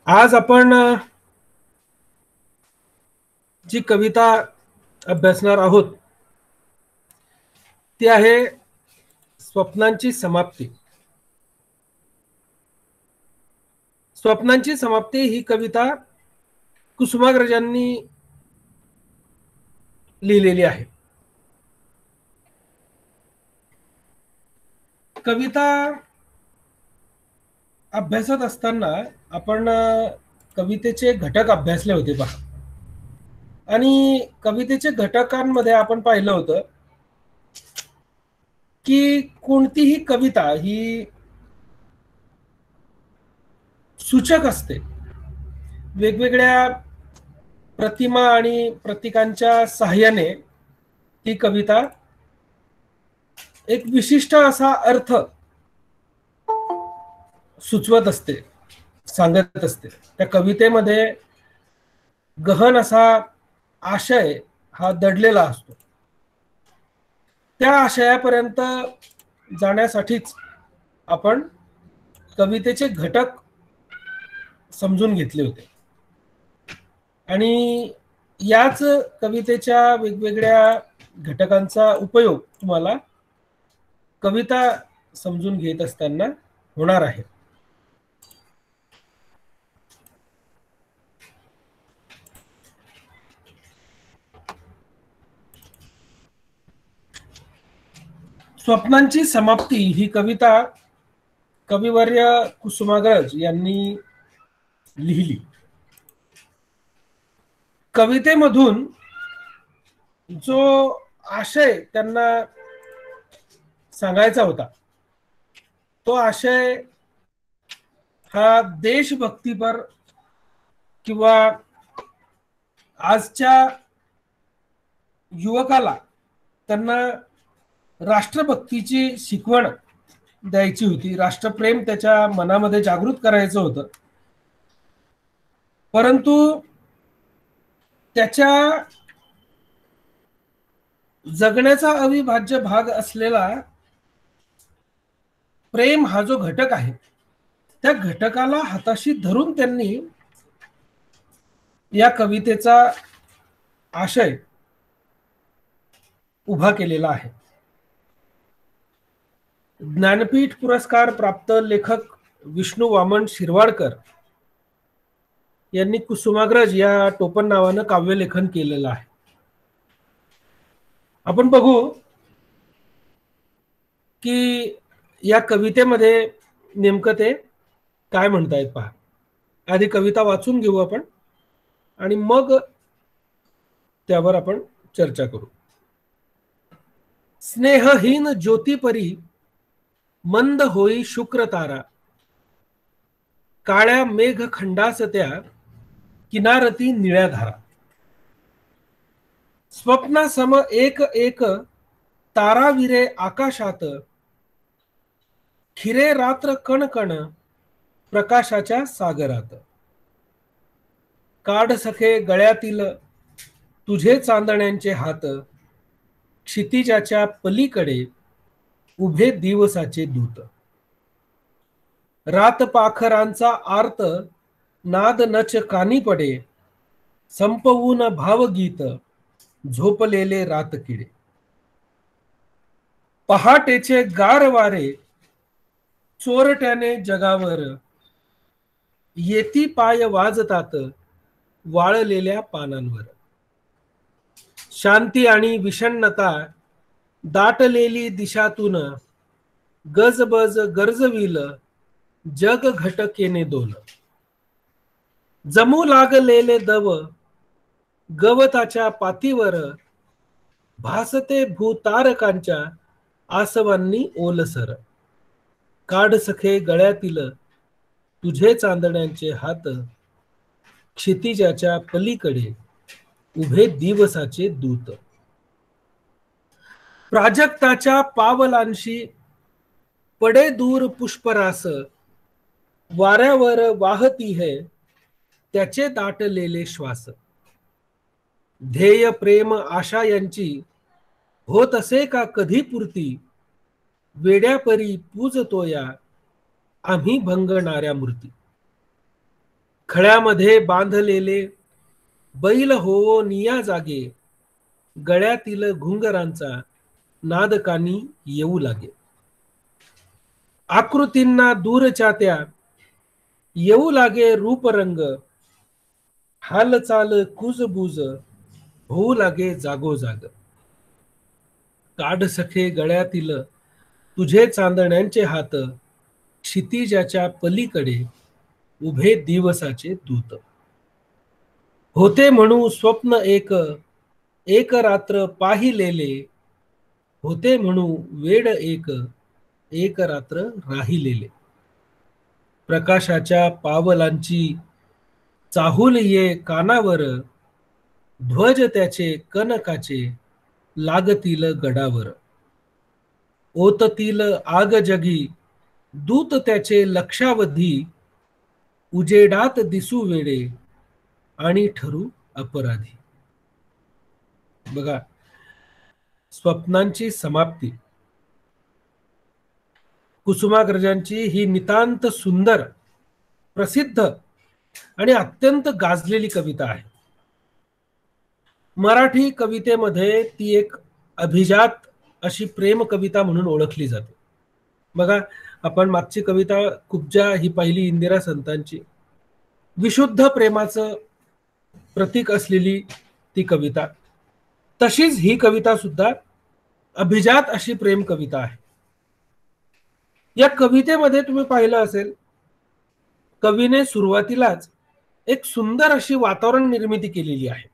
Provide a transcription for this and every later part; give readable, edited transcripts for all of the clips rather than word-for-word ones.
आज आपण जी कविता अभ्यासणार आहोत ती आहे स्वप्नांची समाप्ती. स्वप्नांची समाप्ती ही कविता कुसुमाग्रजांनी लिहिलेली आहे. कविता अभ्यासत असताना आपण कवितेचे घटक अभ्यासले होते पहा. आणि कवितेचे घटकांमध्ये आपण पाहिलं होतं की कोणतीही कविता ही सूचक असते. वेगवेगळ्या प्रतिमा आणि प्रतीकांच्या सहाय्याने ही कविता एक विशिष्ट असा अर्थ सुचवत असते, सांगत असते. त्या कवितेमध्ये गहन असा आशय हा दडलेला असतो. त्या आशयापर्यंत जाण्यासाठीच आपण कवितेचे घटक समजून घेतले होते. आणि याच कवितेच्या वेगवेगळ्या घटकांचा उपयोग तुम्हाला कविता समजून घेत असताना होणार आहे. स्वप्नांची समाप्ती ही कविता कविवर्य कुसुमाग्रज यांनी लिहिली. कवितेमधून जो आशय त्यांना सांगायचा होता तो आशय हा देशभक्तीपर किंवा आजच्या युवकाला त्यांना राष्ट्रभक्तीची शिकवण द्यायची होती. राष्ट्रप्रेम त्याच्या मनामध्ये जागृत करायचं होतं. परंतु त्याच्या जगण्याचा अविभाज्य भाग असलेला प्रेम हा जो घटक आहे त्या घटकाला हाताशी धरून त्यांनी या कवितेचा आशय उभा केलेला आहे. ज्ञानपीठ पुरस्कार प्राप्त लेखक विष्णू वामन शिरवाडकर यांनी कुसुमाग्रज या टोपण नावानं काव्यलेखन केलेलं आहे. आपण बघू की या कवितेमध्ये नेमकं ते काय म्हणतायत पहा. आधी कविता वाचून घेऊ आपण आणि मग त्यावर आपण चर्चा करू. स्नेहहीन ज्योतिपरी मंद होई शुक्र तारा, काळ्या मेघ खंडास त्या किनारती निळ्या धारा. स्वप्नासम एक एक ताराविरे आकाशात, खिरे रात्र कण कण प्रकाशाच्या सागरात. काढ सखे गळ्यातील तुझे चांदण्यांचे हात, क्षितिजाच्या पलीकडे उभे दिवसाचे दूत. रात पाखरांचा आर्त नाद नच कानी पडे, संपवून भावगीत झोपलेले रातकिडे. पहाटेचे गार वारे चोरट्याने जगावर, येती पाय वाजतात वाळलेल्या पानांवर. शांती आणि विषण्णता दाटलेली दिशातून, गजबज गरजविल जग घटकेने दोन. जमू लागलेले दव गवताच्या पातीवर, भासते भूतारकांच्या आसवांनी ओलसर. काढ सखे गळ्यातील तुझे चांदण्यांचे हात, क्षितिजाच्या पलीकडे उभे दिवसाचे दूत. प्राजक्ताच्या पावलांशी पडे दूर पुष्परास, वाऱ्यावर वाहती है त्याचे दाटलेले श्वास. ध्येय प्रेम आशा यांची होत असे का कधी पूर्ती, वेड्यापरी पूजतो या आम्ही भंगणाऱ्या मूर्ती. खळ्यामध्ये बांधलेले बैल हो निया जागे, गळ्यातील घुंगरांचा नाद कानी येऊ लागे. आकृतींना दूरच्या त्या येऊ लागे रूपरंग, हालचाल कुजबुज होऊ लागे जागोजाग. काढ सखे गळ्यातील तुझे चांदण्यांचे हात, क्षितिजाच्या पलीकडे उभे दिवसाचे दूत. होते म्हणू स्वप्न एक, एक रात्र पाहिलेले, होते म्हणू वेड एक, एक रात्र राहिलेले. प्रकाशाच्या पावलांची चाहूल ये कानावर, ध्वज त्याचे कनकाचे लागतील गडावर. ओततील आग जगी दूत त्याचे लक्षावधी, उजेडात दिसू वेडे आणि ठरू अपराधी. बघा, स्वप्नांची समाप्ती. कुसुमाग्रजांची ही नितांत सुंदर, प्रसिद्ध आणि अत्यंत गाजलेली कविता आहे. मराठी कवितेमध्ये ती एक अभिजात अशी प्रेम कविता म्हणून ओळखली जाते. बघा, आपण मागची कविता कुब्जा ही पहिली इंदिरा संतांची, विशुद्ध प्रेमाचं प्रतीक असलेली ती कविता. तशीच ही कविता सुद्धा अभिजात अशी प्रेम कविता आहे. या कवितेमध्ये तुम्ही पाहिलं असेल, कवीने सुरुवातीलाच एक सुंदर अशी वातावरण निर्मिती केलेली आहे.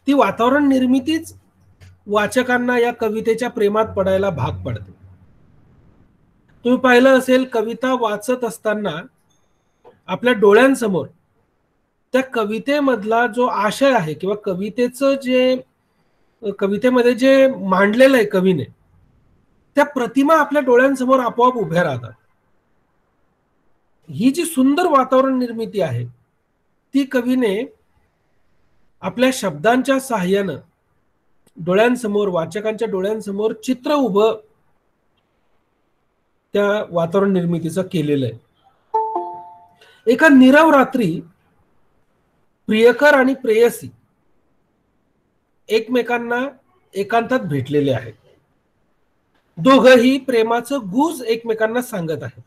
ती वातावरण निर्मितीच वाचकांना या कवितेच्या प्रेमात पडायला भाग पडते. तुम्ही पाहिलं असेल, कविता वाचत असताना आपल्या डोळ्यांसमोर त्या कवितेमधला जो आशय आहे किंवा कवितेचं जे कवितेमध्ये जे मांडलेलं आहे कवीने, त्या प्रतिमा आपल्या डोळ्यांसमोर आपोआप उभ्या राहतात. ही जी सुंदर वातावरण निर्मिती आहे ती कवीने आपल्या शब्दांच्या सहाय्यानं डोळ्यांसमोर, वाचकांच्या डोळ्यांसमोर चित्र उभं त्या वातावरण निर्मितीचं केलेलं आहे. एका नीरव रात्री प्रियकर आणि प्रेयसी एकमेकांना एकांतात भेटलेले आहेत. दोघंही प्रेमाचं गुज एकमेकांना सांगत आहेत.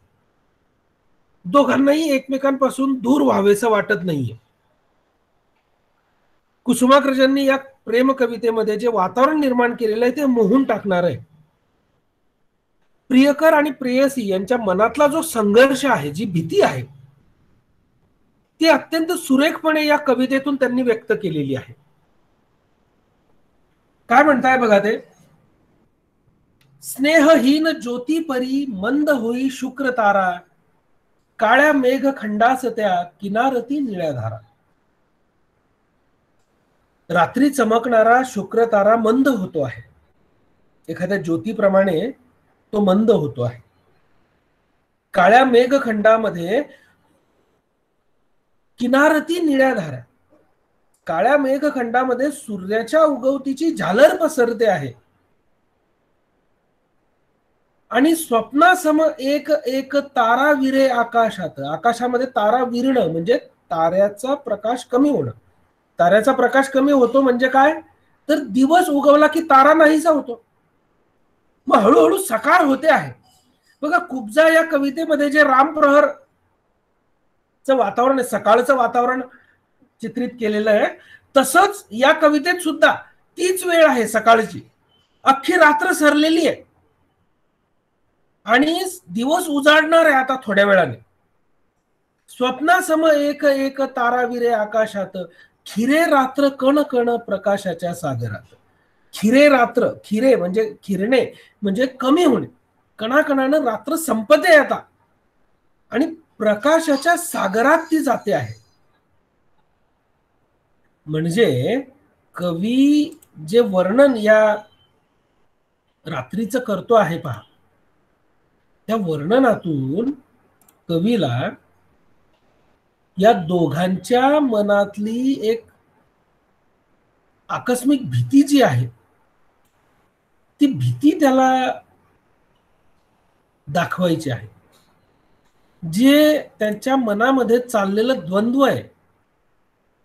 दोघांनाही एकमेकांपासून दूर व्हावेसं वाटत नाहीये. कुसुमाग्रजांनी या प्रेम कवितेमध्ये जे वातावरण निर्माण केलेलं आहे ते मोहून टाकणार आहे. प्रियकर आणि प्रेयसी यांच्या मनातला जो संघर्ष आहे, जी भीती आहे, ती अत्यंत सुरेखपणे या कवितेतून त्यांनी व्यक्त केलेली आहे. काय म्हणताय बघा ते, स्नेहहीन ज्योती परी मंद होई शुक्र तारा, काळ्या मेघ खंडास त्या किनारती निळ्या धारा. रात्री चमकणारा शुक्र तारा मंद होतो आहे, एखाद्या ज्योतीप्रमाणे तो मंद होतो आहे. काळ्या मेघखंडामध्ये किनारती निळ्या धारा, काळ्या मेघखंडामध्ये सूर्याच्या उगवतीची झालर पसरते आहे. आणि स्वप्नासम एक एक तारा विरे आकाशात, आकाशामध्ये तारा विरणं म्हणजे ताऱ्याचा प्रकाश कमी होणं. ताऱ्याचा प्रकाश कमी होतो म्हणजे काय, तर दिवस उगवला की तारा नाहीसा होतो, मग हळूहळू सकाळ होते आहे. बघा, कुब्जा या कवितेमध्ये जे रामप्रहरचं वातावरण आहे, सकाळचं वातावरण चित्रित केलेलं आहे, तसंच या कवितेत सुद्धा तीच वेळ आहे सकाळची. अख्खी रात्र सरलेली आहे आणि दिवस उजाडणार आहे आता थोड्या वेळाने. स्वप्नासम एक एक ताराविरे आकाशात, खिरे रात्र कण कण प्रकाशाच्या सागरात. खिरे रात्र, खिरे म्हणजे खिरणे म्हणजे कमी होणे, कणाकणानं रात्र संपते आता आणि प्रकाशाच्या सागरात ती जाते आहे. म्हणजे कवी जे वर्णन या रात्रीचं करतो आहे पहा, त्या वर्णनातून कवीला या दोघांच्या मनातली एक आकस्मिक भीती जी आहे, ती भीती त्याला दाखवायची आहे. जे त्यांच्या मनामध्ये चाललेलं द्वंद्व आहे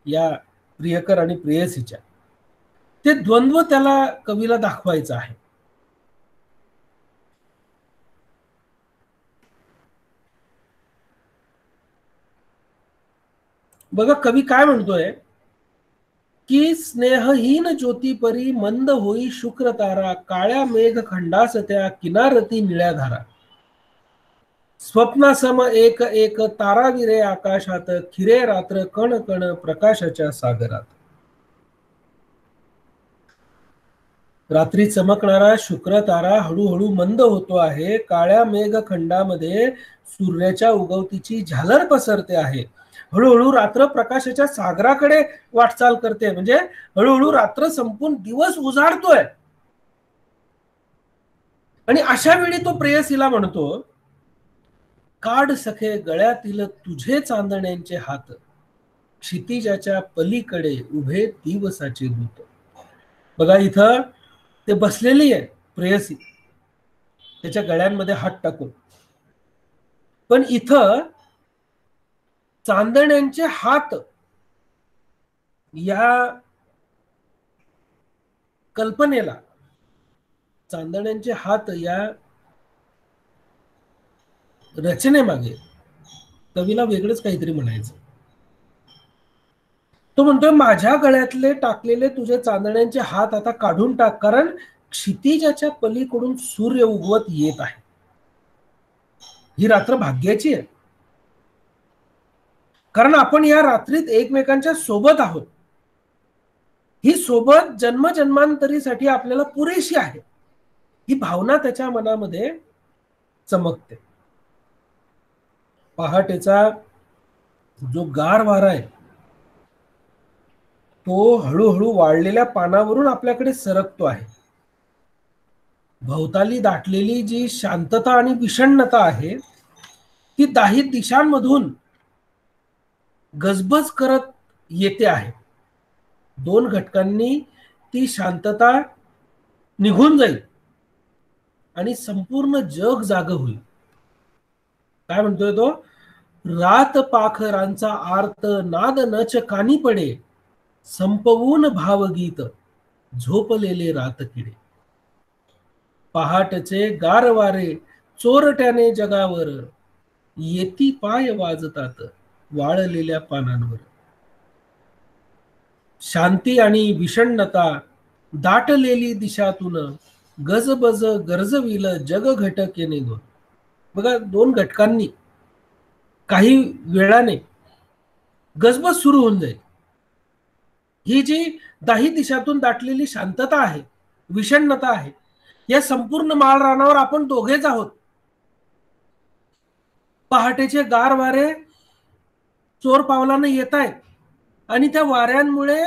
या प्रियकर आणि प्रेयसीच्या, ते द्वंद्व त्याला कवीला दाखवायचं आहे. बघा कवी काय म्हणतोय की स्नेहहीन ज्योतिपरी मंद होई शुक्र तारा, काळ्या मेघ खंडास त्या किनारती निळ्या धारा, स्वप्नासम एक एक ताराविरे आकाशात, खिरे रात्र कण कण प्रकाशाच्या सागरात. रात्री चमकणारा शुक्र तारा हळूहळू मंद होतो आहे. काळ्या मेघ खंडामध्ये सूर्याच्या उगवतीची झालर पसरते आहे. हळूहळू रात्र प्रकाशाच्या सागराकडे वाटचाल करते, म्हणजे हळूहळू रात्र संपून दिवस उजाडतोय. आणि अशा वेळी तो प्रेयसीला म्हणतो, काढ सखे गळ्यातील तुझे चांदण्यांचे हात, क्षितिजाच्या पलीकडे उभे दिवसाचे दूत. बघा इथं ते बसलेली आहे प्रेयसी त्याच्या गळ्यांमध्ये हात टाकून, पण इथं चांदण्यांचे हात या कल्पनेला, चांदण्यांचे हात या रचनेमागे कवीला वेगळंच काहीतरी म्हणायचं. तो म्हणतोय माझ्या गळ्यातले टाकलेले तुझे चांदण्यांचे हात आता काढून टाक, कारण क्षितिजाच्या पलीकडून सूर्य उगवत येत आहे. ही रात्र भाग्याची आहे, कारण आपण या रात्रीत एकमेकांच्या सोबत आहोत. ही सोबत जन्मजन्मांतरीसाठी आपल्याला पुरेशी आहे, ही भावना त्याच्या मनामध्ये चमकते. पहाटेचा जो गार वारा आहे तो हळूहळू वाळलेल्या पानावरून आपल्याकडे सरकतो आहे. भोवताली दाटलेली जी शांतता आणि विषण्णता आहे ती दाही दिशांमधून गजबज करत येते आहे. दोन घटकांनी ती शांतता निघून जाईल आणि संपूर्ण जग जाग होईल. काय म्हणतोय तो, रात पाखरांचा आर्त नाद नच कानी पडे, संपवून भावगीत झोपलेले रात किडे. पहाटचे गार वारे चोरट्याने जगावर, येती पाय वाजतात वाळलेल्या पानांवर. शांती आणि विषण्णता दाटलेली दिशातून, गजबज गरजविल जग घटकेने दोन. बघा दोन घटकांनी काही वेळाने गजबज सुरू होऊन जाईल. ही जी दाही दिशातून दाटलेली शांतता आहे, विषण्णता आहे, या संपूर्ण माळ रानावर आपण दोघेच आहोत. पहाटेचे गार वारे चोर पावलानं येत आहेत आणि त्या वाऱ्यांमुळे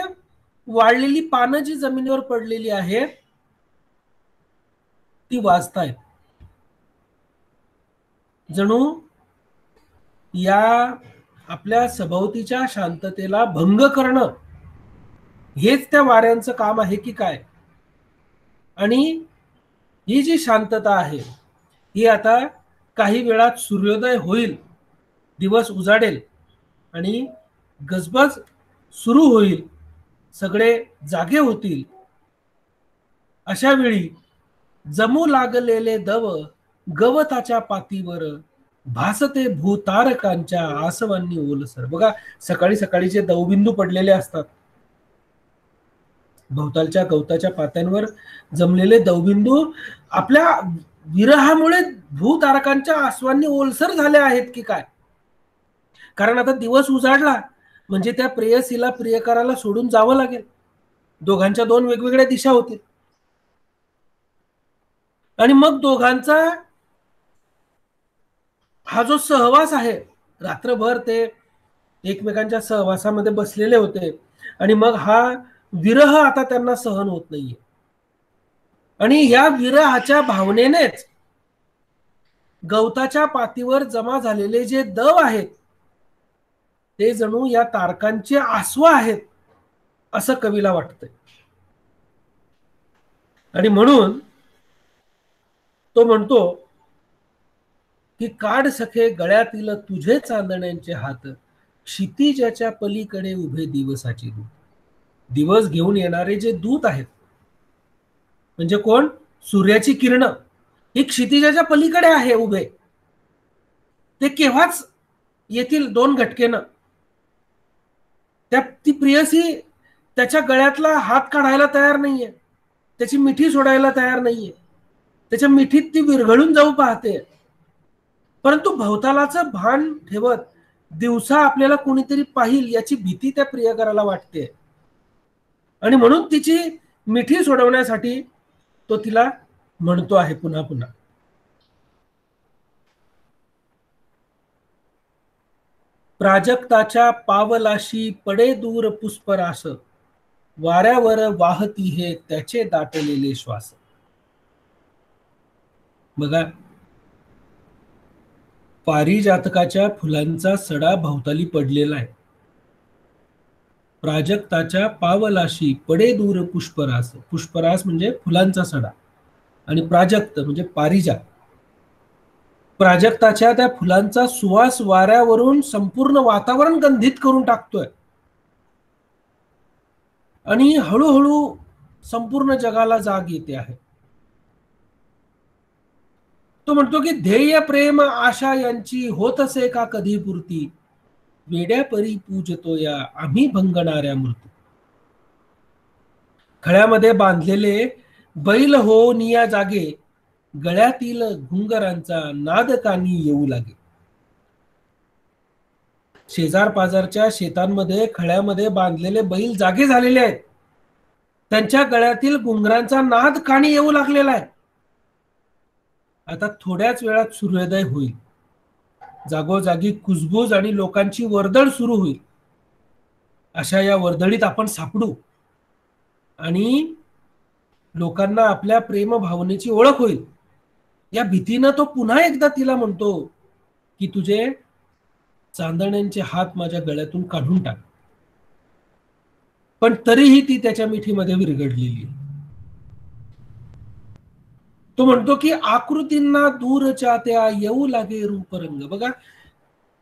वाळलेली पानं जी जमिनीवर पडलेली आहेत ती वाजतायत. जणू या आपल्या सभोवतीच्या शांततेला भंग करणं हेच त्या वाऱ्यांचं काम आहे की काय. आणि ही जी शांतता आहे ही आता काही वेळात सूर्योदय होईल, दिवस उजाडेल आणि गजबज सुरू होईल, सगळे जागे होतील. अशा वेळी जमू लागलेले दव गवताच्या पातीवर, भासते भूतारकांच्या आसवांनी ओलसर. बघा सकाळी सकाळी जे दवबिंदू पडलेले असतात भोवतालच्या गवताच्या पात्यांवर, जमलेले दवबिंदू आपल्या विरहामुळे भूतारकांच्या आसवांनी ओलसर झाले आहेत की काय. कारण आता दिवस उजाडला म्हणजे त्या प्रेयसीला प्रियकराला सोडून जावं लागेल. दोघांच्या दोन वेगवेगळ्या दिशा होतील आणि मग दोघांचा हा जो सहवास आहे, रात्रभर ते एकमेकांच्या सहवासामध्ये बसलेले होते आणि मग हा विरह आता त्यांना सहन होत नाहीये. आणि या विरहाच्या भावनेनेच गवताच्या पातीवर जमा झालेले जे दव आहेत ते जणू या तारकांचे आसव आहेत असं कवीला वाटतंय. आणि म्हणून तो म्हणतो की काढ सखे गळ्यातील तुझे चांदण्यांचे हात, क्षितिजाच्या पलीकडे उभे दिवसाचे दूत. दिवस घेऊन येणारे जे दूत आहेत म्हणजे कोण? सूर्याची किरण ही क्षितिजाच्या पलीकडे आहे उभे. ते केव्हाच येतील 2 घटकेनं. ती प्रियसी त्याच्या गळ्यातला हात काढायला तयार नाहीये, त्याची मिठी सोडायला तयार नाहीये, त्याच्या मिठीत ती विरघळून जाऊ पाहते. परंतु भवतालाचं भान ठेवत दिवसा आपल्याला कोणीतरी पाहिल याची भीती त्या प्रियकराला वाटते. आणि म्हणून तिची मिठी सोडवण्यासाठी तो तिला म्हणतो आहे पुन्हा पुन्हा. प्राजक्ताच्या पावलाशी पडे दूर पुष्परास, वाऱ्यावर वाहती हे त्याचे दाटलेले श्वास. बघा, पारिजातकाच्या फुलांचा सडा भोवताली पडलेला आहे. प्राजक्ताच्या पावलाशी पडे दूर पुष्परास, पुष्परास म्हणजे फुलांचा सडा, आणि प्राजक्त म्हणजे पारिजात. प्राजक्ताच्या त्या फुलांचा सुवास वाऱ्यावरून संपूर्ण वातावरण गंधित करून टाकतोय आणि हळूहळू संपूर्ण जगाला जाग येते आहे. तो म्हणतो की ध्येय प्रेम आशा यांची होत असे का कधी पूर्ती, वेड्या परी पूजतो या आम्ही भंगणाऱ्या मूर्ती. खळ्यामध्ये बांधलेले बैल हो निया जागे, गळ्यातील घुंगरांचा नाद कानी येऊ लागे. शेजार पाजारच्या शेतांमध्ये खळ्यामध्ये बांधलेले बैल जागे झालेले आहेत. त्यांच्या गळ्यातील घुंगरांचा नाद कानी येऊ लागलेला आहे. आता थोड्याच वेळात सूर्योदय होईल, जागोजागी कुजबूज आणि लोकांची वर्दळ सुरू होईल. अशा या वर्दळीत आपण सापडू आणि लोकांना आपल्या प्रेम भावनेची ओळख होईल. या भीतीनं तो पुन्हा एकदा तिला म्हणतो की तुझे चांदण्यांचे हात माझ्या गळ्यातून काढून टाक. पण तरीही ती त्याच्या मिठीमध्ये विरघडलेली. तो म्हणतो की आकृतींना दूरच्या त्या येऊ लागे रूपरंग. बघा,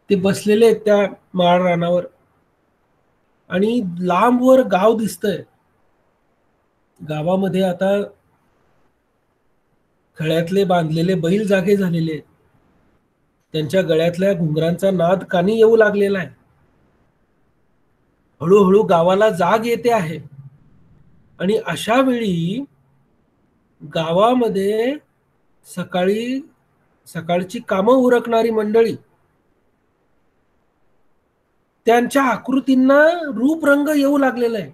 ते बसलेले आहेत त्या माळ रानावर आणि लांबवर गाव दिसतंय. गावामध्ये आता खळ्यातले बांधलेले बैल जागे झालेले आहेत. त्यांच्या गळ्यातल्या घुंगरांचा नाद कानी येऊ लागलेला आहे. हळूहळू गावाला जाग येते आहे. आणि अशा वेळी गावामध्ये सकाळची कामं उरकणारी मंडळी त्यांच्या आकृतींना रूपरंग येऊ लागलेला आहे.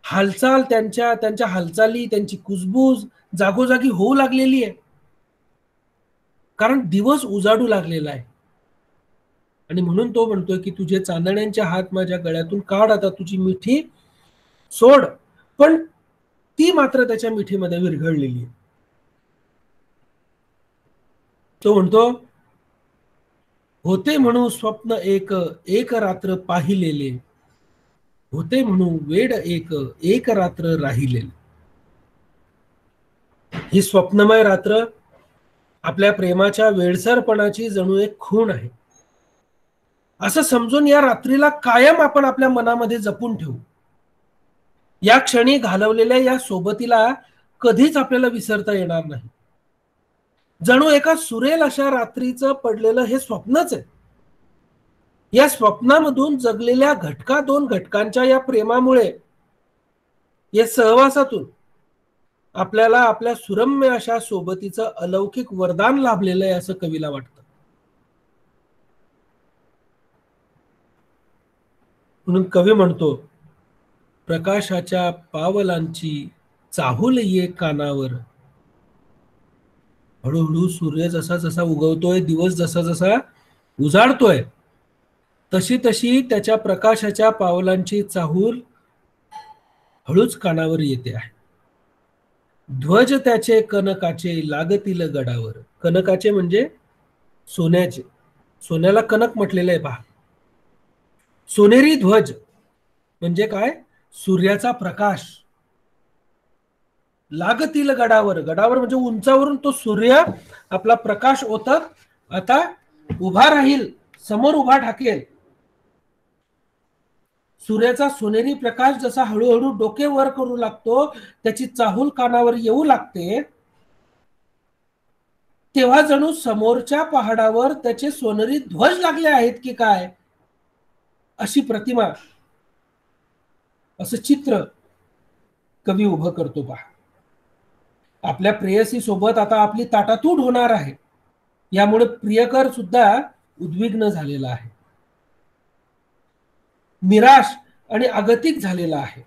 हालचाल त्यांच्या हालचाली, त्यांची कुजबूज जागोजागी होऊ लागलेली आहे. कारण दिवस उजाडू लागलेला आहे. आणि म्हणून तो म्हणतोय की तुझे चांदण्यांचे हात माझ्या गळ्यातून काढ, आता तुझी मिठी सोड. पण ती मात्र त्याच्या मिठीमध्ये विरघळलेली आहे. तो म्हणतो होते म्हणू स्वप्न एक, एक रात्र पाहिलेले, होते म्हणू वेड एक, एक रात्र राहिलेले. ही स्वप्नमय रात्र आपल्या प्रेमाच्या वेडसरपणाची जणू एक खूण आहे असं समजून या रात्रीला कायम आपण आपल्या मनामध्ये जपून ठेवू. या क्षणी घालवलेल्या या सोबतीला कधीच आपल्याला विसरता येणार नाही. जणू एका सुरेल अशा रात्रीचं पडलेलं हे स्वप्नच आहे. या स्वप्नामधून जगलेल्या दोन घटकांच्या या प्रेमामुळे, या सहवासातून आपल्याला आपल्या सुरम्य अशा सोबतीचं अलौकिक वरदान लाभलेलं आहे असं कवीला वाटतं. म्हणून कवी म्हणतो प्रकाशाच्या पावलांची चाहूल ये कानावर. हळूहळू सूर्य जसा जसा उगवतोय, दिवस जसा जसा उजाडतोय, तशी तशी त्याच्या प्रकाशाच्या पावलांची चाहूल हळूच कानावर येते आहे. ध्वज त्याचे कनकाचे लागतील गडावर. कनकाचे म्हणजे सोन्याचे, सोन्याला कनक म्हटलेलं आहे पहा. सोनेरी ध्वज म्हणजे काय? सूर्याचा प्रकाश. लागतील गडावर, गडावर म्हणजे उंचावरून तो सूर्य आपला प्रकाश ओतत आता उभा राहील, समोर उभा ठाकेल. सूर्याचा सोनेरी प्रकाश जसा हळूहळू डोके वर करू लागतो, त्याची चाहूल कानावर येऊ लागते, तेव्हा जणू समोरच्या पहाडावर त्याचे सोनेरी ध्वज लागले आहेत की काय, अशी प्रतिमा, असं चित्र कवी उभं करतो पहा. आपल्या प्रेयसी सोबत आता आपली ताटातूट होणार आहे, यामुळे प्रियकर सुद्धा उद्विग्न झालेला आहे, निराश आणि आगतिक झालेला आहे.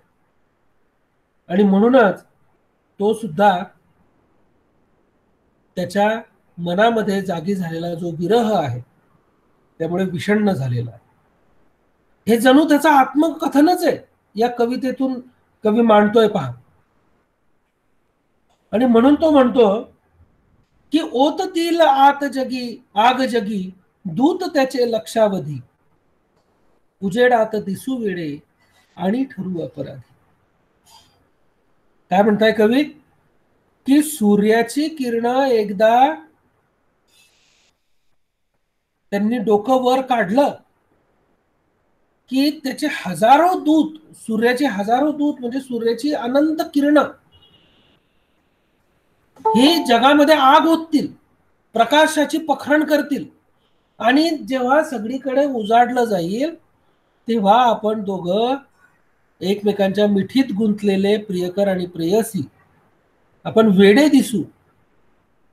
आणि म्हणूनच तो सुद्धा त्याच्या मनामध्ये जागी झालेला जो विरह आहे त्यामुळे विषण्ण झालेला आहे. हे जणू त्याचा आत्मकथनच आहे, या कवितेतून कवी मांडतोय पहा. आणि म्हणून तो म्हणतो की ओततील आत जगी आग जगी, दूत त्याचे लक्षावधी, उजेडात दिसू वेळे आणि ठरू अपराधी. काय म्हणताय कवी, की सूर्याची किरण एकदा त्यांनी डोकं वर काढलं की त्याचे हजारो दूत, सूर्याचे हजारो दूत म्हणजे सूर्याची अनंत किरण ही जगामध्ये आग ओततील, प्रकाशाची पखरण करतील. आणि जेव्हा सगळीकडे उजाडलं जाईल तेव्हा आपण दोघं एकमेकांच्या मिठीत गुंतलेले प्रियकर आणि प्रेयसी आपण वेडे दिसू,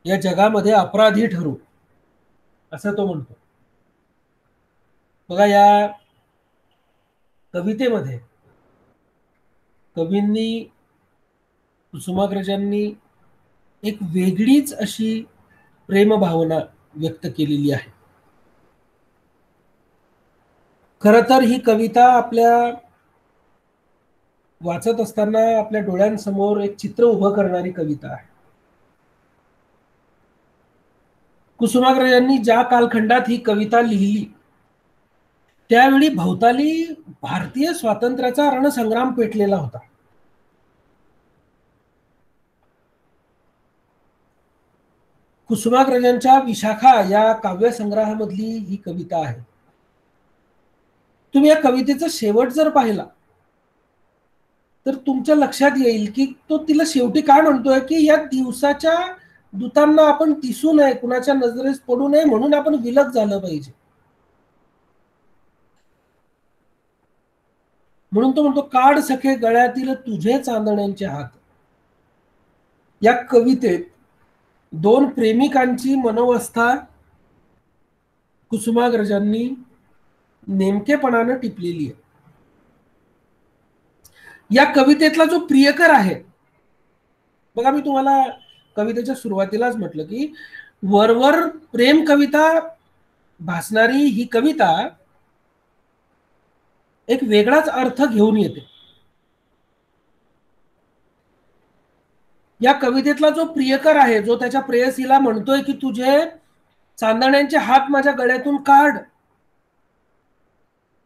या जगामध्ये अपराधी ठरू, असं तो म्हणतो. बघा, या कवितेमध्ये कवींनी, कुसुमाग्रजांनी एक वेगळीच अशी प्रेमभावना व्यक्त केलेली आहे. खरं तर ही कविता आपल्या वाचत असताना आपल्या डोळ्यांसमोर एक चित्र उभं करणारी कविता आहे. कुसुमाग्रजांनी ज्या कालखंडात ही कविता लिहिली त्यावेळी भोवताली भारतीय स्वातंत्र्याचा रणसंग्राम पेटलेला होता. कुसुमाग्रजांच्या विशाखा या काव्यसंग्रहामधली ही कविता आहे. तुम्ही या कवितेचा शेवट जर पाहिला तर तुमच्या लक्षात येईल की तो तिला शेवटी काय म्हणतोय, की या दिवसाच्या दूतांना आपण दिसू नये, कुणाच्या नजरेस पडू नये म्हणून आपण विलग झालं पाहिजे. म्हणून तो म्हणतो, काढ सखे गळ्यातील तुझे चांदण्यांचे हात. या कवितेत दोन प्रेमिकांची मनोवस्था कुसुमाग्रजांनी नेमकेपणानं टिपलेली आहे. या कवितेतला जो प्रियकर आहे, बघा मी तुम्हाला कवितेच्या सुरुवातीलाच म्हटलं की वरवर प्रेम कविता भासणारी ही कविता एक वेगळाच अर्थ घेऊन येते. या कवितेतला जो प्रियकर आहे, जो त्याच्या प्रेयसीला म्हणतोय की तुझे चांदण्यांचे हात माझ्या गळ्यातून काढ,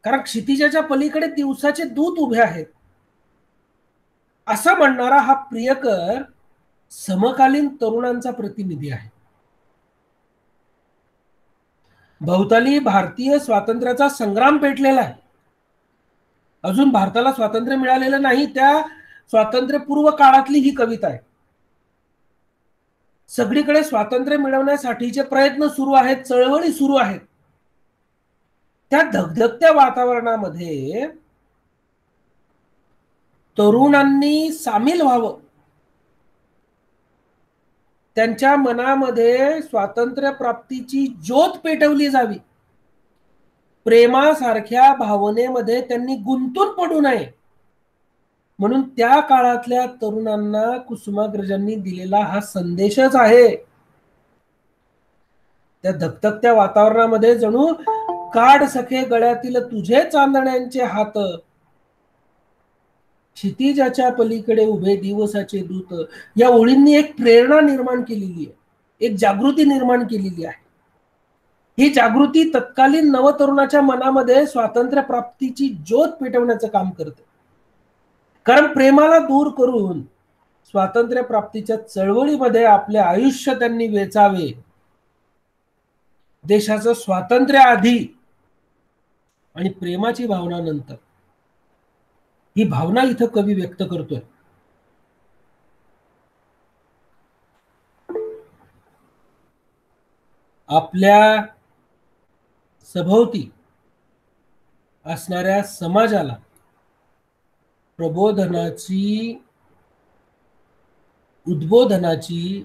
कारण क्षितिजाच्या पलीकडे दिवसाचे दूत उभे आहेत, असं म्हणणारा हा प्रियकर समकालीन तरुणांचा प्रतिनिधी आहे. भोवताली भारतीय स्वातंत्र्याचा संग्राम पेटलेला आहे. अजून भारताला स्वातंत्र्य मिळालेलं नाही, त्या स्वातंत्र्यपूर्व काळातली ही कविता आहे. सगळीकडे स्वातंत्र्य मिळवण्यासाठीचे प्रयत्न सुरू आहेत, चळवळी सुरू आहेत. त्या धगधगत्या वातावरणामध्ये तरुणांनी सामील व्हावं, त्यांच्या मनामध्ये स्वातंत्र्य प्राप्तीची ज्योत पेटवली जावी, प्रेमासारख्या भावनेमध्ये त्यांनी गुंतून पडू नये, म्हणून त्या काळातल्या तरुणांना कुसुमाग्रजांनी दिलेला हा संदेशच आहे. त्या धगधगत्या वातावरणामध्ये जणू काढ सखे गळ्यातील तुझे चांदण्यांचे हात, क्षितिजाच्या पलीकडे उभे दिवसाचे दूत, या ओळींनी एक प्रेरणा निर्माण केलेली आहे, एक जागृती निर्माण केलेली आहे. ही जागृती तत्कालीन नवतरुणाच्या मनामध्ये स्वातंत्र्य प्राप्तीची ज्योत पेटवण्याचं काम करते. कारण प्रेमाला दूर करून स्वातंत्र्य प्राप्तीच्या चळवळीमध्ये आपले आयुष्य त्यांनी वेचावे, देशाचं स्वातंत्र्य आधी आणि प्रेमाची भावना नंतर, ही भावना इथं कवी व्यक्त करतोय. आपल्या सभोवती असणाऱ्या समाजाला प्रबोधनाची, उद्बोधनाची,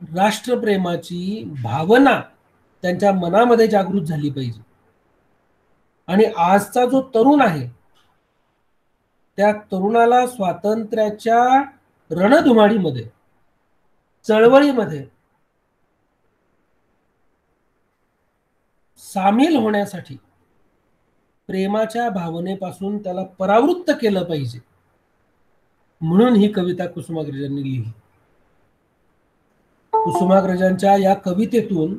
राष्ट्रप्रेमाची भावना त्यांच्या मनामध्ये जागृत झाली पाहिजे. आणि आजचा जो तरुण आहे, त्या तरुणाला स्वातंत्र्याच्या रणधुमाळीमध्ये, चळवळीमध्ये सामील होण्यासाठी प्रेमाच्या भावनेपासून त्याला परावृत्त केलं पाहिजे. म्हणून ही कविता कुसुमाग्रजांनी लिहिली. कुसुमाग्रजांच्या या कवितेतून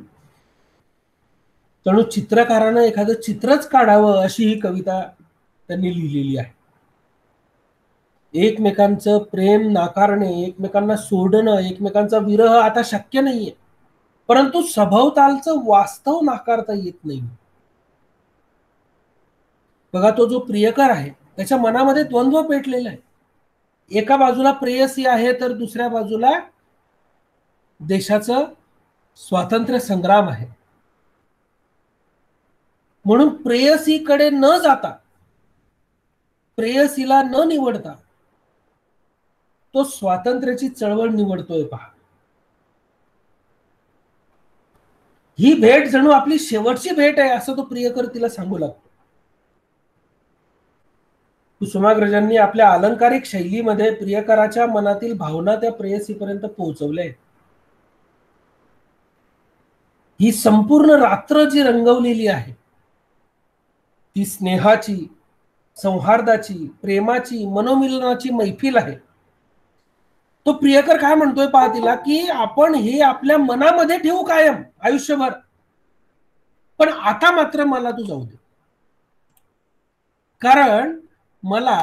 जणू चित्रकारानं एखादं चित्रच काढावं अशी ही कविता त्यांनी लिहिलेली आहे. एकमेकांचं प्रेम नाकारणे, एकमेकांना सोडणं, एकमेकांचा विरह आता शक्य नाहीये, परंतु सभोवतालचं वास्तव नाकारता येत नाही. बघा, तो जो प्रियकर आहे त्याच्या मनामध्ये द्वंद्व पेटलेला आहे. एका बाजूला प्रेयसी आहे तर दुसऱ्या बाजूला देशाचं स्वातंत्र्य संग्राम आहे. म्हणून प्रेयसीकडे न जाता, प्रेयसीला न निवडता तो स्वातंत्र्याची चळवळ निवडतोय. पहा, ही भेट जणू आपली शेवटची भेट आहे असं तो प्रियकर तिला सांगू लागतो. कुसुमाग्रजांनी आपल्या अलंकारिक शैलीमध्ये प्रियकराच्या मनातील भावना त्या प्रेयसीपर्यंत पोहोचवल्या. ही संपूर्ण रात्र जी रंगवलेली आहे ती स्नेहाची, सौहार्दाची, प्रेमाची, मनोमिलनाची मैफिल आहे. तो प्रियकर काय म्हणतोय पहा तिला, की आपण हे आपल्या मनामध्ये ठेवू कायम आयुष्यभर, पण आता मात्र मला तू जाऊ दे, कारण मला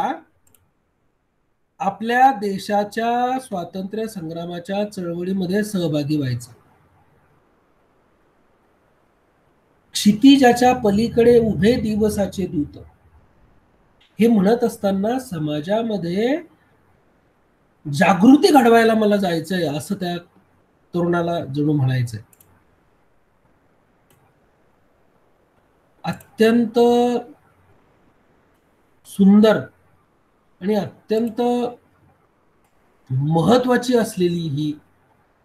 आपल्या देशाच्या स्वातंत्र्य संग्रामाच्या चळवळीमध्ये सहभागी व्हायचं. क्षितिजाच्या पलीकडे उभे दिवसाचे दूत, हे म्हणत असताना समाजामध्ये जागृती घडवायला मला जायचंय असं त्या तरुणाला जणू म्हणायचंय. अत्यंत सुंदर आणि अत्यंत महत्वाची असलेली ही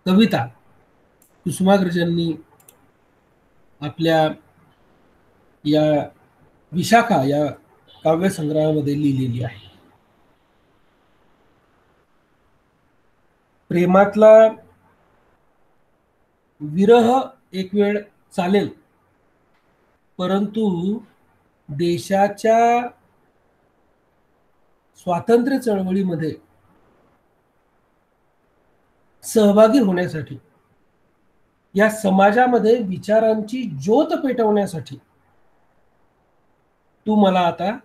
कविता कुसुमाग्रजांनी आपल्या या विशाखा या काव्यसंग्रहामध्ये लिहिलेली आहे. प्रेमातला विरह एक वेळ चालेल, परंतु देशाच्या स्वातंत्र्य चळवळीमध्ये सहभागी होण्यासाठी, या समाजामध्ये विचारांची ज्योत पेटवण्यासाठी तू मला आता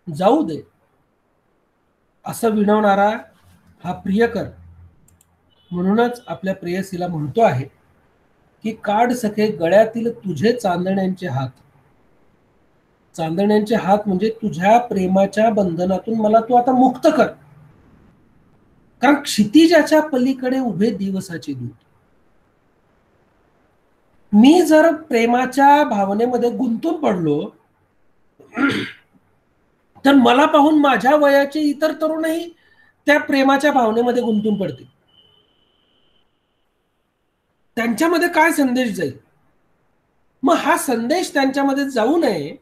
जाऊ दे असं विनवणारा हा प्रियकर म्हणूनच आपल्या प्रेयसीला म्हणतो आहे की काढ सखे गळ्यातील तुझे चांदण्यांचे हात. चांदण्यांचे हात म्हणजे तुझ्या प्रेमाच्या बंधनातून मला तू आता मुक्त कर, कारण क्षितिजाच्या पलीकडे उभे दिवसाचे दूत. मी जर प्रेमाच्या भावनेमध्ये गुंतून पडलो तर मला पाहून माझ्या वयाचे इतर तरुणही त्या प्रेमाच्या भावनेमध्ये गुंतून पडतील. त्यांच्यामध्ये काय संदेश जाईल? मग हा संदेश त्यांच्यामध्ये जाऊ नये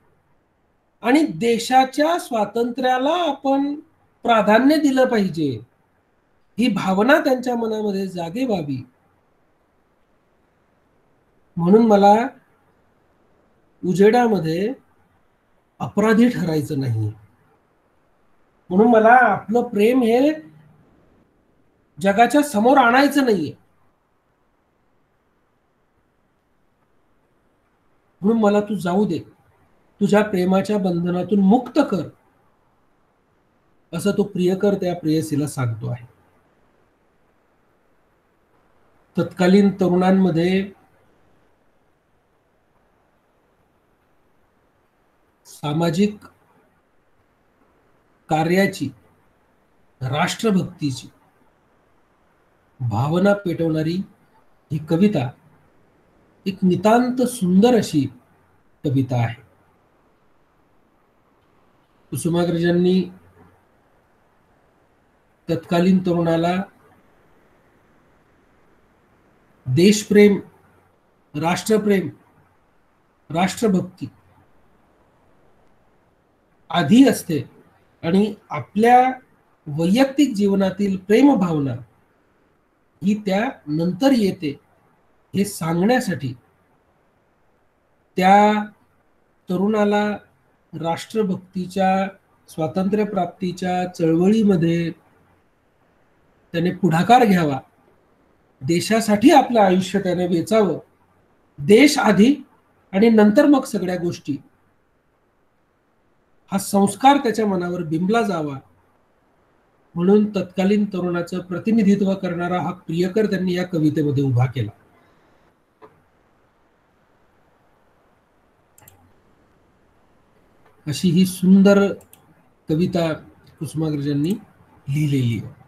आणि देशाच्या स्वातंत्र्याला आपण प्राधान्य दिलं पाहिजे, ही भावना त्यांच्या मनामध्ये जागे व्हावी, म्हणून मला उजेडामध्ये अपराधी ठरायचं नाही. म्हणून मला आपलं प्रेम हे जगाच्या समोर आणायचं नाहीये, म्हणून मला तू जाऊ दे, तुझ्या प्रेमाच्या बंधनातून मुक्त कर, असं तो प्रियकर त्या प्रेयसीला सांगतो आहे. तत्कालीन तरुणांमध्ये सामाजिक कार्याची, राष्ट्रभक्तीची भावना पेटवणारी ही कविता एक नितांत सुंदर अशी कविता आहे. कुसुमाग्रजांनी तत्कालीन तरुणाला देशप्रेम, राष्ट्रप्रेम, राष्ट्रभक्ती आधी असते आणि आपल्या वैयक्तिक जीवनातील प्रेमभावना ही त्या नंतर येते हे सांगण्यासाठी त्या तरुणाला राष्ट्रभक्तीच्या, स्वातंत्र्यप्राप्तीच्या चळवळीमध्ये त्याने पुढाकार घ्यावा, देशासाठी आपलं आयुष्य त्याने वेचावं, देश आधी आणि नंतर मग सगळ्या गोष्टी, हा संस्कार त्याच्या मनावर बिंबला जावा म्हणून तत्कालीन तरुणाचं प्रतिनिधित्व करणारा हा प्रियकर त्यांनी या कवितेमध्ये उभा केला. अशी ही सुंदर कविता कुसुमाग्रजांनी लिहिलेली आहे.